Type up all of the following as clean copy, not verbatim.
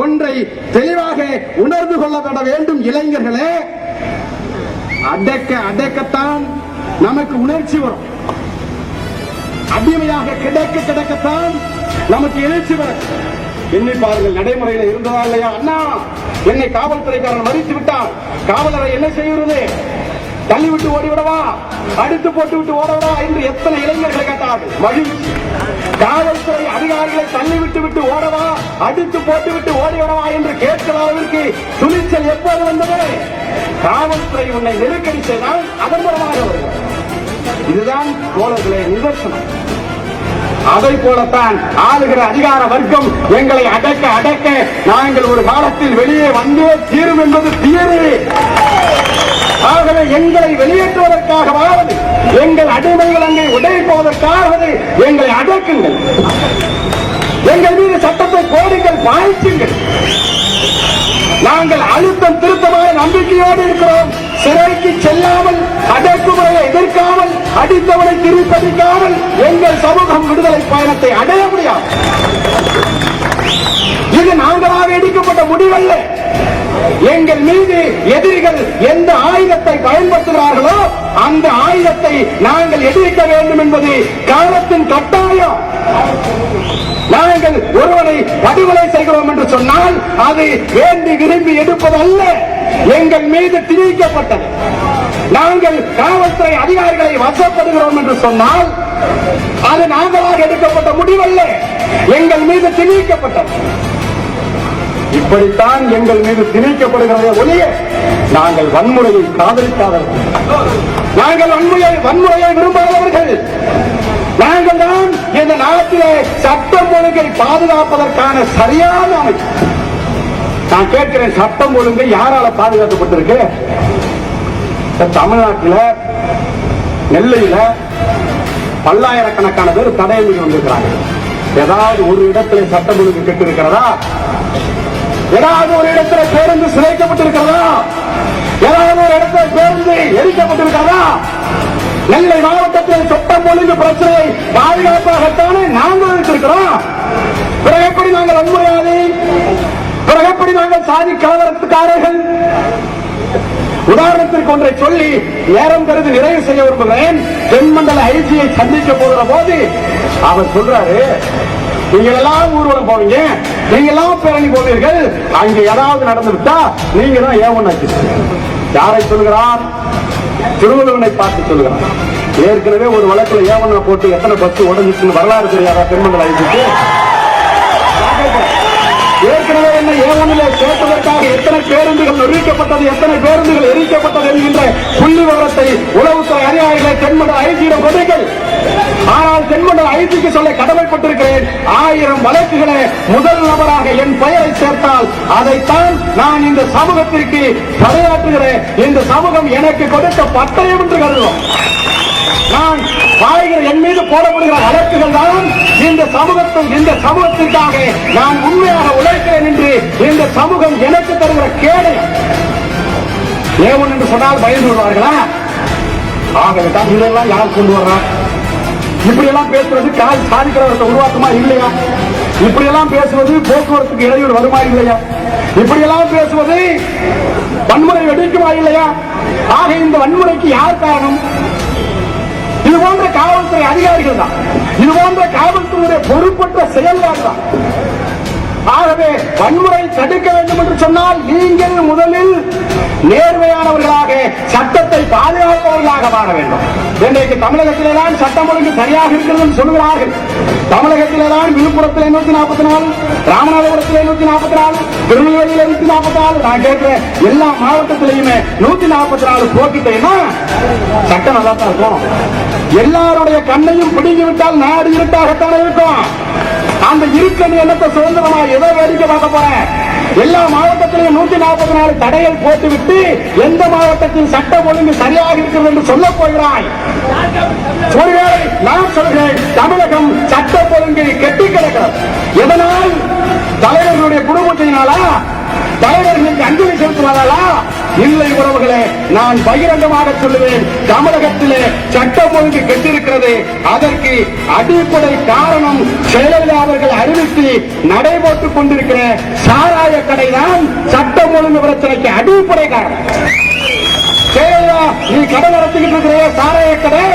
ஒன்றை தெளிவாக உணர்ந்து கொள்ளப்பட வேண்டும் இளைஞர்களே. அடக்கத்தான் நமக்கு உணர்ச்சி வரும். அடிமையாக கிடக்கத்தான் நமக்கு எழுச்சி வரும். எண்ணி பாருங்கள், நடைமுறையில் இருந்ததா இல்லையா? அண்ணா, என்னை காவல்துறைக்காரன் மறித்து விட்டார், காவலரை என்ன செய்கிறது? தள்ளிவிட்டு ஓடிவிடவா, அடித்து போட்டு விட்டு ஓடவா என்று எத்தனை இளைஞர்களை கேட்டார்கள். மகிழ்ச்சி. காவல்துறை அதிகாரிகளை தள்ளிவிட்டு விட்டு ஓடவா, அடித்து போட்டு விட்டு ஓடிவிடவா என்று கேட்கிற அளவிற்கு துணிச்சல் எப்போது வந்தது? காவல்துறை உன்னை நெருக்கடி செய்தால் அதன் மூலமாக வருகிறது. இதுதான் தோழர்களே நிதர்சனம். அதை போலத்தான் ஆளுகிற அதிகார வர்க்கம் எங்களை அடக்க நாங்கள் ஒரு காலத்தில் வெளியே வந்தே தீரும் என்பது தியரி. ஆகவே எங்களை வெளியேற்றுவதற்காகவாவது, எங்கள் அடிமைகள் அங்கே உடைப்பதற்காகவது எங்களை அடக்குங்கள். எங்கள் மீது சட்டத்தை போடுங்கள், பாய்ச்சுங்கள். நாங்கள் அழுத்தம் திருத்தமான நம்பிக்கையோடு இருக்கிறோம். சிறைக்கு செல்லாமல், அடக்குமுறையை எதிர்க்காமல், அடித்தவனை திருப்பதிக்காமல் எங்கள் சமூகம் விடுதலை பயணத்தை அடைய முடியாது. இது நாங்களாக எடுக்கப்பட்ட முடிவல்ல. எங்கள் மீது எதிரிகள் எந்த ஆயுதத்தை பயன்படுத்துகிறார்களோ அந்த ஆயுதத்தை நாங்கள் எதிர்க்க வேண்டும் என்பது காலத்தின் கட்டாயம். நாங்கள் ஒருவரை படுகொலை செய்கிறோம் என்று சொன்னால் அது வேண்டி விரும்பி எடுப்பதல்ல, எங்கள் மீது திணிக்கப்பட்டது. நாங்கள் காவல்துறை அதிகாரிகளை வசப்படுகிறோம் என்று சொன்னால் அது நாங்களாக எடுக்கப்பட்ட முடிவல்ல, எங்கள் மீது திணிக்கப்பட்டது. இப்படித்தான் எங்கள் மீது திணிக்கப்படுகிறதே ஒழிய நாங்கள் வன்முறையை காதலிக்காதவர்கள், நாங்கள் வன்முறையை விரும்பாதவர்கள். நாங்கள் தான் இந்த நாட்டிலே சட்டம் ஒழுங்கை பாதுகாப்பதற்கான சரியான அமைப்பு. நான் கேட்கிறேன், சட்டம் ஒழுங்கை யாரால பாதுகாக்கப்பட்டிருக்கு? தமிழ்நாட்டில் நெல்லையில பல்லாயிரக்கணக்கான பேர் தடையில் வந்திருக்கிறாங்க. ஏதாவது ஒரு இடத்துல சட்டம் ஒழுங்கு கெட்டு இருக்கிறதா? ஏதாவது ஒரு இடத்துல பேருந்து சிதைக்கப்பட்டிருக்கிறதா? ஏதாவது ஒரு இடத்துல பேருந்து எரிக்கப்பட்டிருக்கிறதா? நெல்லை மாவட்டத்தில் சட்டம் ஒழுங்கு பிரச்சனையை பாதுகாப்பாகத்தானே நாங்கள் இருக்கிறோம். பிறகு எப்படி நாங்கள் வன்முறையாதி? பிறகு எப்படி நாங்கள் சாதி கலவரத்துக்காரர்கள்? உதாரணத்திற்கு ஒன்றை சொல்லி நேரம் கருதி நிறைவு செய்ய விரும்புகிறேன். தென்மண்டல ஐஜியை சந்திக்க போகிற போது அவர் சொல்றாரு, நீங்கள் எல்லாம் ஊர்வலம் போவீங்க, நீங்க எல்லாம் பேரணி போவீர்கள், அங்கே ஏதாவது நடந்துவிட்டா நீங்க தான் ஏவனாச்சு. யாரை சொல்கிறார்? திருவள்ளுவனை பார்த்து சொல்கிறார். ஏற்கனவே ஒரு வழக்குல ஏவனா போட்டு எத்தனை பஸ் உடஞ்சிச்சுன்னு வரலாறு தெரியாதா தென்மண்டல ஐஜிக்கு? ஏற்கனவே என்ன ஏவனிலே கேட்டதற்காக எத்தனை பேருந்துகள் நிறுத்தப்பட்டது, எத்தனை பேருந்துகள் எரிக்கப்பட்டது என்கின்ற புள்ளி விவரத்தை உளவுத்துறை அதிகாரிகளை தென்மண்டல ஐஜியிடம் கொடுங்கள். ஆனால் தென்மண்டல ஐஜிக்கு சொல்ல கடமைப்பட்டிருக்கிறேன். 1000 வழக்குகளை முதல் நபராக என் பெயரை சேர்த்தால் அதைத்தான் நான் இந்த சமூகத்திற்கு பணியாற்றுகிறேன். இந்த சமூகம் எனக்கு கொடுத்த பட்டயம் என்று கருதுவோம். நான் வாழ்கிற என் மீது போடப்படுகிற வழக்குகள் தான் இந்த சமூகத்திற்காக நான் உண்மையாக உழைக்கிறேன் என்று இந்த சமூகம் எனக்கு தருகிற கேடை. ஏவன் என்று சொன்னால் பயந்து விடுவார்களா? ஆகவே தான் இதெல்லாம் யார் கொண்டு வர்றார்? இப்படி எல்லாம் பேசுவது கால் சாதிக்கிறவர்களை உருவாக்குமா இல்லையா? இப்படி எல்லாம் பேசுவது போக்குவரத்துக்கு இடையூறு வருமா இல்லையா? இப்படி எல்லாம் பேசுவது வன்முறை வெடிக்குமா இல்லையா? ஆக இந்த வன்முறைக்கு யார் காரணம்? இது போன்ற காவல்துறை அதிகாரிகள் தான். இது போன்ற காவல்துறையுடைய பொறுப்பற்ற செயல்பாடு தான். ஆகவே வன்முறை தடுக்க வேண்டும் என்று சொன்னால் நீங்கள் முதலில் நேர்மையானவர்களாக, சட்டத்தை பாதுகாப்பவர்களாக மாற வேண்டும். இன்றைக்கு தமிழகத்திலேதான் சட்டம் ஒழுங்கு சரியாக இருக்கிறது சொல்கிறார்கள். தமிழகத்திலேதான் விழுப்புரத்தில் 144, ராமநாதபுரத்தில் 144, திருநெல்வேலியில் 144. நான் கேட்கிறேன், எல்லா மாவட்டத்திலையுமே 144 போக்கிட்டேன்னா சட்டம் நல்லா தான் இருக்கும். எல்லாருடைய கண்ணையும் பிடிங்கிவிட்டால் நாடு இருட்டாகத்தானே இருக்கும். அந்த இருக்கணி என்னத்தை சுதந்திரமா ஏதோ வேடிக்கை பார்க்க போறேன். எல்லா மாவட்டத்திலையும் 144 தடைகள் போட்டுவிட்டு எந்த மாவட்டத்தில் சட்டம் ஒழுங்கு சரியாக இருக்கிறது என்று சொல்ல போகிறாய்? ஒருவேளை நான் சொல்கிறேன், தமிழகம் சட்டம் ஒழுங்கை கெட்டி கிடக்கிறது. எதனால்? தலைவர்களுடைய குடும்பத்தினாலா? தலைவர்களுக்கு அஞ்சலி செலுத்துவதாலா? இல்லை உறவுகளே, நான் பகிரங்கமாக சொல்லுவேன், தமிழகத்திலே சட்டம் ஒழுங்கு கெட்டிருக்கிறது. அதற்கு அடிப்படை காரணம் ஜெயலலிதா அவர்கள் அறிவித்து நடைபோட்டுக் கொண்டிருக்கிற சாராய கடைதான் சட்டம் ஒழுங்கு பிரச்சனைக்கு அடிப்படை காரணம். ஜெயலலிதா, நீ கடை நடத்திக்கிட்டு இருக்கிற சாராய கடை,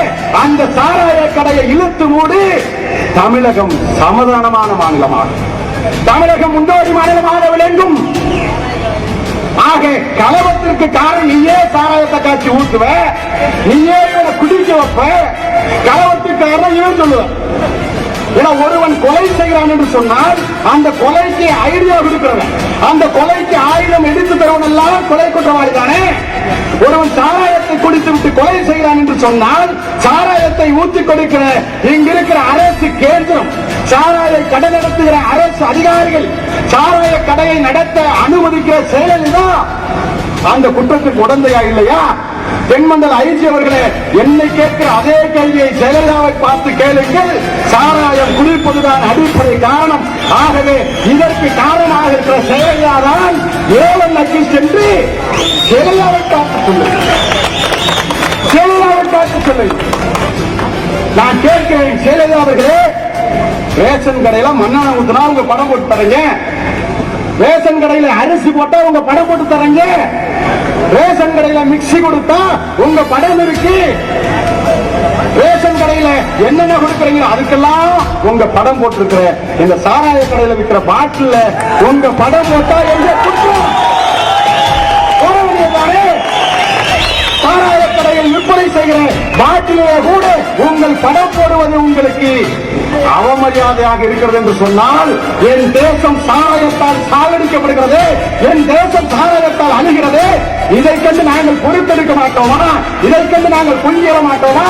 அந்த சாராய கடையை இழுத்து மூடி தமிழகம் சமாதானமான மாநிலமாக, தமிழகம் முன்னோடி மாநிலமாக விளங்கும். ஆக கலவரத்திற்கு காரணம் நீயே சாராயத்தை காட்சி ஊத்துவ, நீயே இவனை குடிக்க வைப்ப, கலவரத்துக்கு காரணம் இவன் சொல்லுவ. ஏன்னா ஒருவன் கொலை செய்கிறான் என்று சொன்னால் அந்த கொலைக்கு ஐடியா கொடுக்கிறவன், அந்த கொலைக்கு ஆயுதம் எடுத்து தருவன் எல்லாம் கொலை குற்றவாளி தானே. ஒருவன் சாராயத்தை குடித்து விட்டு கொலை செய்கிறான் என்று சொன்னால் சாராயத்தை ஊற்றி கொடுக்கிற இங்க இருக்கிற அரசு கேந்திரம், சாராய கடை நடத்துகிற அரசு அதிகாரிகள், சாராய கடையை நடத்த அனுமதிக்கிற செயலில் அந்த குற்றத்துக்கு உடந்தையா இல்லையா? தென்மண்டல ஐஜி அவர்களே, என்னை கேட்கிற அதே கேள்வியை ஜெயலலிதாவை பார்த்து கேளுங்கள். சாராயம் குடிப்பதுதான் அடிப்படை காரணம். ஆகவே இதற்கு காரணமாக இருக்கிற ஜெயலலிதா தான் ஏவன் நக்கி சென்று ஜெயலலிதாவை பார்த்து சொல்லுங்கள், ஜெயலலிதாவை பார்த்து சொல்லுங்கள். நான் கேட்கிறேன் ஜெயலலிதா அவர்களே, ரேஷன் கடையில மண்ணெண்ணெய் ஊத்தினா உங்க படம் போட்டு தரீங்க, ரேஷன் கடையில அரிசி போட்டா உங்க படம் போட்டு தரீங்க, ரேஷன் கடையில மிக்சி கொடுத்தா உங்க படம் இருக்கு, ரேஷன் கடையில என்னென்ன கொடுக்கறீங்க அதுக்கெல்லாம் உங்க படம் போட்டிருக்கிற இந்த சாராய கடையில விற்கிற பாட்டில் உங்க படம் போட்டா எங்க குற்றம்? சாராய கடையில் விற்பனை செய்கிற பாட்டிலே கூட உங்கள் படம் போடுவது உங்களுக்கு அவமரியாதையாக இருக்கிறது என்று சொன்னால், என் தேசம் சாராயத்தால் சாகடிக்கப்படுகிறது, என் தேசம் சாராயத்தால் அழுகிறது. இதை கண்டு நாங்கள் பொறுத்தெடுக்க மாட்டோமா? இதை கண்டு நாங்கள் பொங்கிட மாட்டோமா?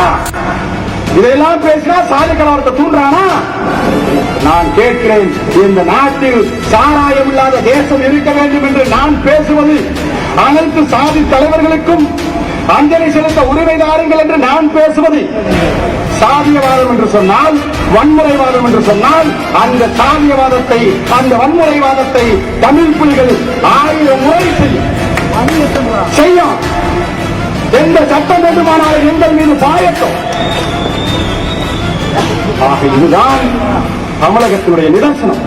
இதையெல்லாம் பேசினா சாதி கலவரத்தை தூண்டுறானா? நான் கேட்கிறேன், இந்த நாட்டில் சாராயம் இல்லாத தேசம் இருக்க வேண்டும் என்று நான் பேசுவது அனைத்து சாதி தலைவர்களுக்கும் அஞ்சலி செலுத்த உரிமை தாருங்கள் என்று நான் பேசுவது. சாதியவாதம் என்று சொன்னால், வன்முறைவாதம் என்று சொன்னால், அந்த சாதியவாதத்தை, அந்த வன்முறைவாதத்தை தமிழ் புலிகள் 1000 முறை செய்யும். எந்த சட்டம் வேண்டுமானாலும் எங்கள் மீது பாயட்டும். ஆக இதுதான் தமிழகத்தினுடைய நிதர்சனம்.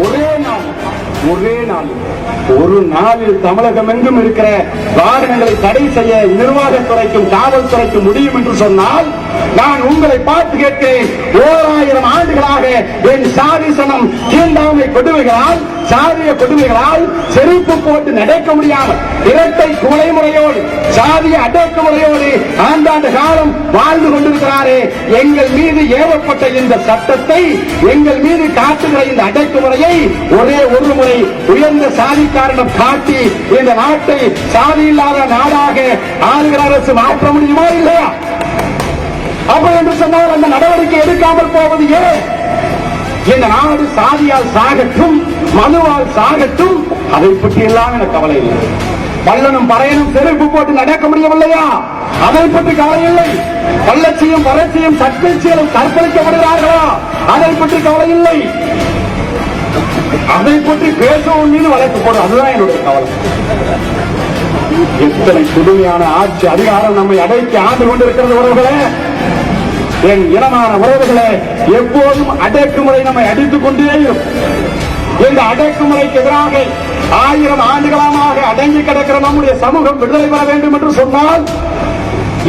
ஒரே நாள் ஒரு நாளில் தமிழகம் எங்கும் இருக்கிற வாகனங்களை தடை செய்ய நிர்வாகத்துறைக்கும் காவல்துறைக்கும் முடியும் என்று சொன்னால், நான் உங்களை பார்த்து கேட்கிறேன், 1000 ஆண்டுகளாக என் சாதி சனம் தீண்டாமை கொடுமைகளால், சாதிய கொடுமைகளால் செருப்பு போட்டு நடக்க முடியாமல் இரட்டை கொலை முறையோடு, சாதிய அடக்குமுறையோடு ஆண்டாண்டு காலம் வாழ்ந்து கொண்டிருக்கிறாரே, எங்கள் மீது ஏவப்பட்ட இந்த சட்டத்தை, எங்கள் மீது காட்டுகிற இந்த அடக்குமுறையை ஒரே ஒரு முறை உயர்ந்த சாதி காரணம் காட்டி இந்த நாட்டை சாதி இல்லாத நாடாக ஆளுகிற அரசு மாற்ற முடியுமா இல்லையா? அப்படி என்று சொன்னால் அந்த நடவடிக்கை எடுக்காமல் போவது ஏன்? இந்த நாடு சாதியால் சாகட்டும், மனுவால் சாகட்டும், அதை பற்றி எல்லாம் எனக்கு கவலை இல்லை. பல்லனும் பறையனும் செருப்பு போட்டு நடக்க முடியவில்லையா? அதை பற்றி கவலை இல்லை. பள்ளச்சியும் வறட்சியும் சட்பீச்சியும் கற்பழிக்கப்படுகிறார்களா? அதை பற்றி கவலை இல்லை. அதை பற்றி பேசவும் மீது வழக்கு போடும், அதுதான் என்னுடைய கவலை. எத்தனை புதுமையான ஆட்சி அதிகாரம் நம்மை அடைக்கி ஆண்டு கொண்டிருக்கிறது உறவுகளே. என் இனமான உறவுகளே, எப்போதும் அடக்குமுறை நம்மை அடித்துக் கொண்டே இருக்கும். இந்த அடக்குமுறைக்கு எதிராக 1000 ஆண்டுகளாக அடங்கி கிடக்கிற நம்முடைய சமூகம் விடுதலை பெற வேண்டும் என்று சொன்னால்,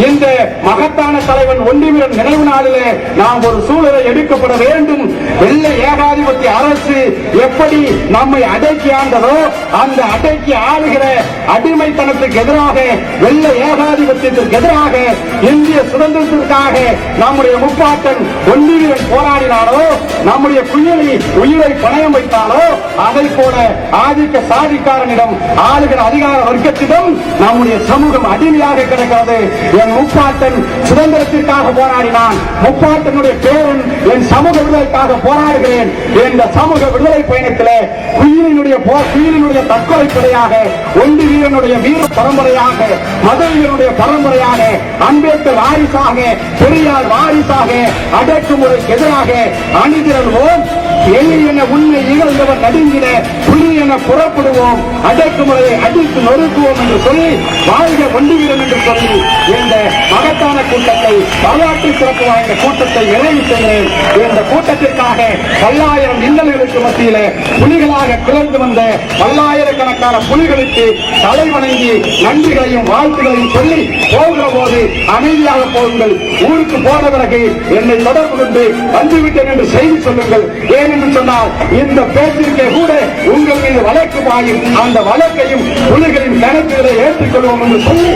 இந்த மகத்தான தலைவன் ஒன்றிவீரன் நினைவு நாளிலே நாம் ஒரு சூழலை எடுக்கப்பட வேண்டும். வெள்ளை ஏகாதிபத்திய அரசு எப்படி நம்மை அடக்கி ஆண்டதோ, அந்த அடக்கி ஆளுகிற அடிமைத்தனத்துக்கு எதிராக, வெள்ளை ஏகாதிபத்தியத்திற்கு எதிராக, இந்திய சுதந்திரத்திற்காக நம்முடைய முப்பாட்டன் ஒன்றிவீரன் போராடினாலோ, நம்முடைய குயிலி உயிரை பணயம் வைத்தாலோ, அதை போல ஆதிக்க சாதிக்காரனிடம், ஆளுகிற அதிகார வர்க்கத்திடம் நம்முடைய சமூகம் அடிமையாக கிடக்கிறது. முப்பாட்டன் சுதந்திரத்திற்காக போராடினான், முப்பாட்டனுடைய பேரன் என் சமூக விடுதலைக்காக போராடுகிறேன். இந்த சமூக விடுதலை பயணத்திலே குயிலினுடைய தற்கொலை படையாக, ஒண்டி வீரனுடைய வீர பரம்பரையாக, மதுரையனுடைய பரம்பரையாக, அம்பேத்கர் வாரிசாக, பெரியார் வாரிசாக, அடக்குமுறைக்கு எதிராக அணிதிரள்வோம். எண்ணி என உண்மை இகழ்ந்தவர் நடுங்கிட, புலி என என புறப்படுவோம், அடக்குமுறையை அடித்து நொறுக்குவோம் என்று சொல்லி வாழ்க ஒன்று வீரம் என்று சொல்லி இந்த மகத்தான கூட்டத்தை, வரலாற்று சிறப்பு வாய்ந்த கூட்டத்தை நிறைவு செய்கிறேன். இந்த கூட்டத்திற்காக பல்லாயிரம் இன்னல்களுக்கு மத்தியிலே புலிகளாக கிளர்ந்து வந்த பல்லாயிரக்கணக்கான புலிகளுக்கு தலை வணங்கி நன்றிகளையும் வாழ்த்துகளையும் சொல்லி போகிற போது அமைதியாக போகுங்கள். ஊருக்கு போன பிறகு என்னை தொடர்பு கொண்டு வந்துவிட்டேன் என்று செய்தி சொல்லுங்கள். ஏன் என்று சொன்னால் இந்த பேச்சிற்கே கூட உங்கள் மீது வழக்கு பாயும். அந்த வழக்கையும் புலிகளின் கணக்குகளை ஏற்றுக்கொள்வோம் என்று சொல்லி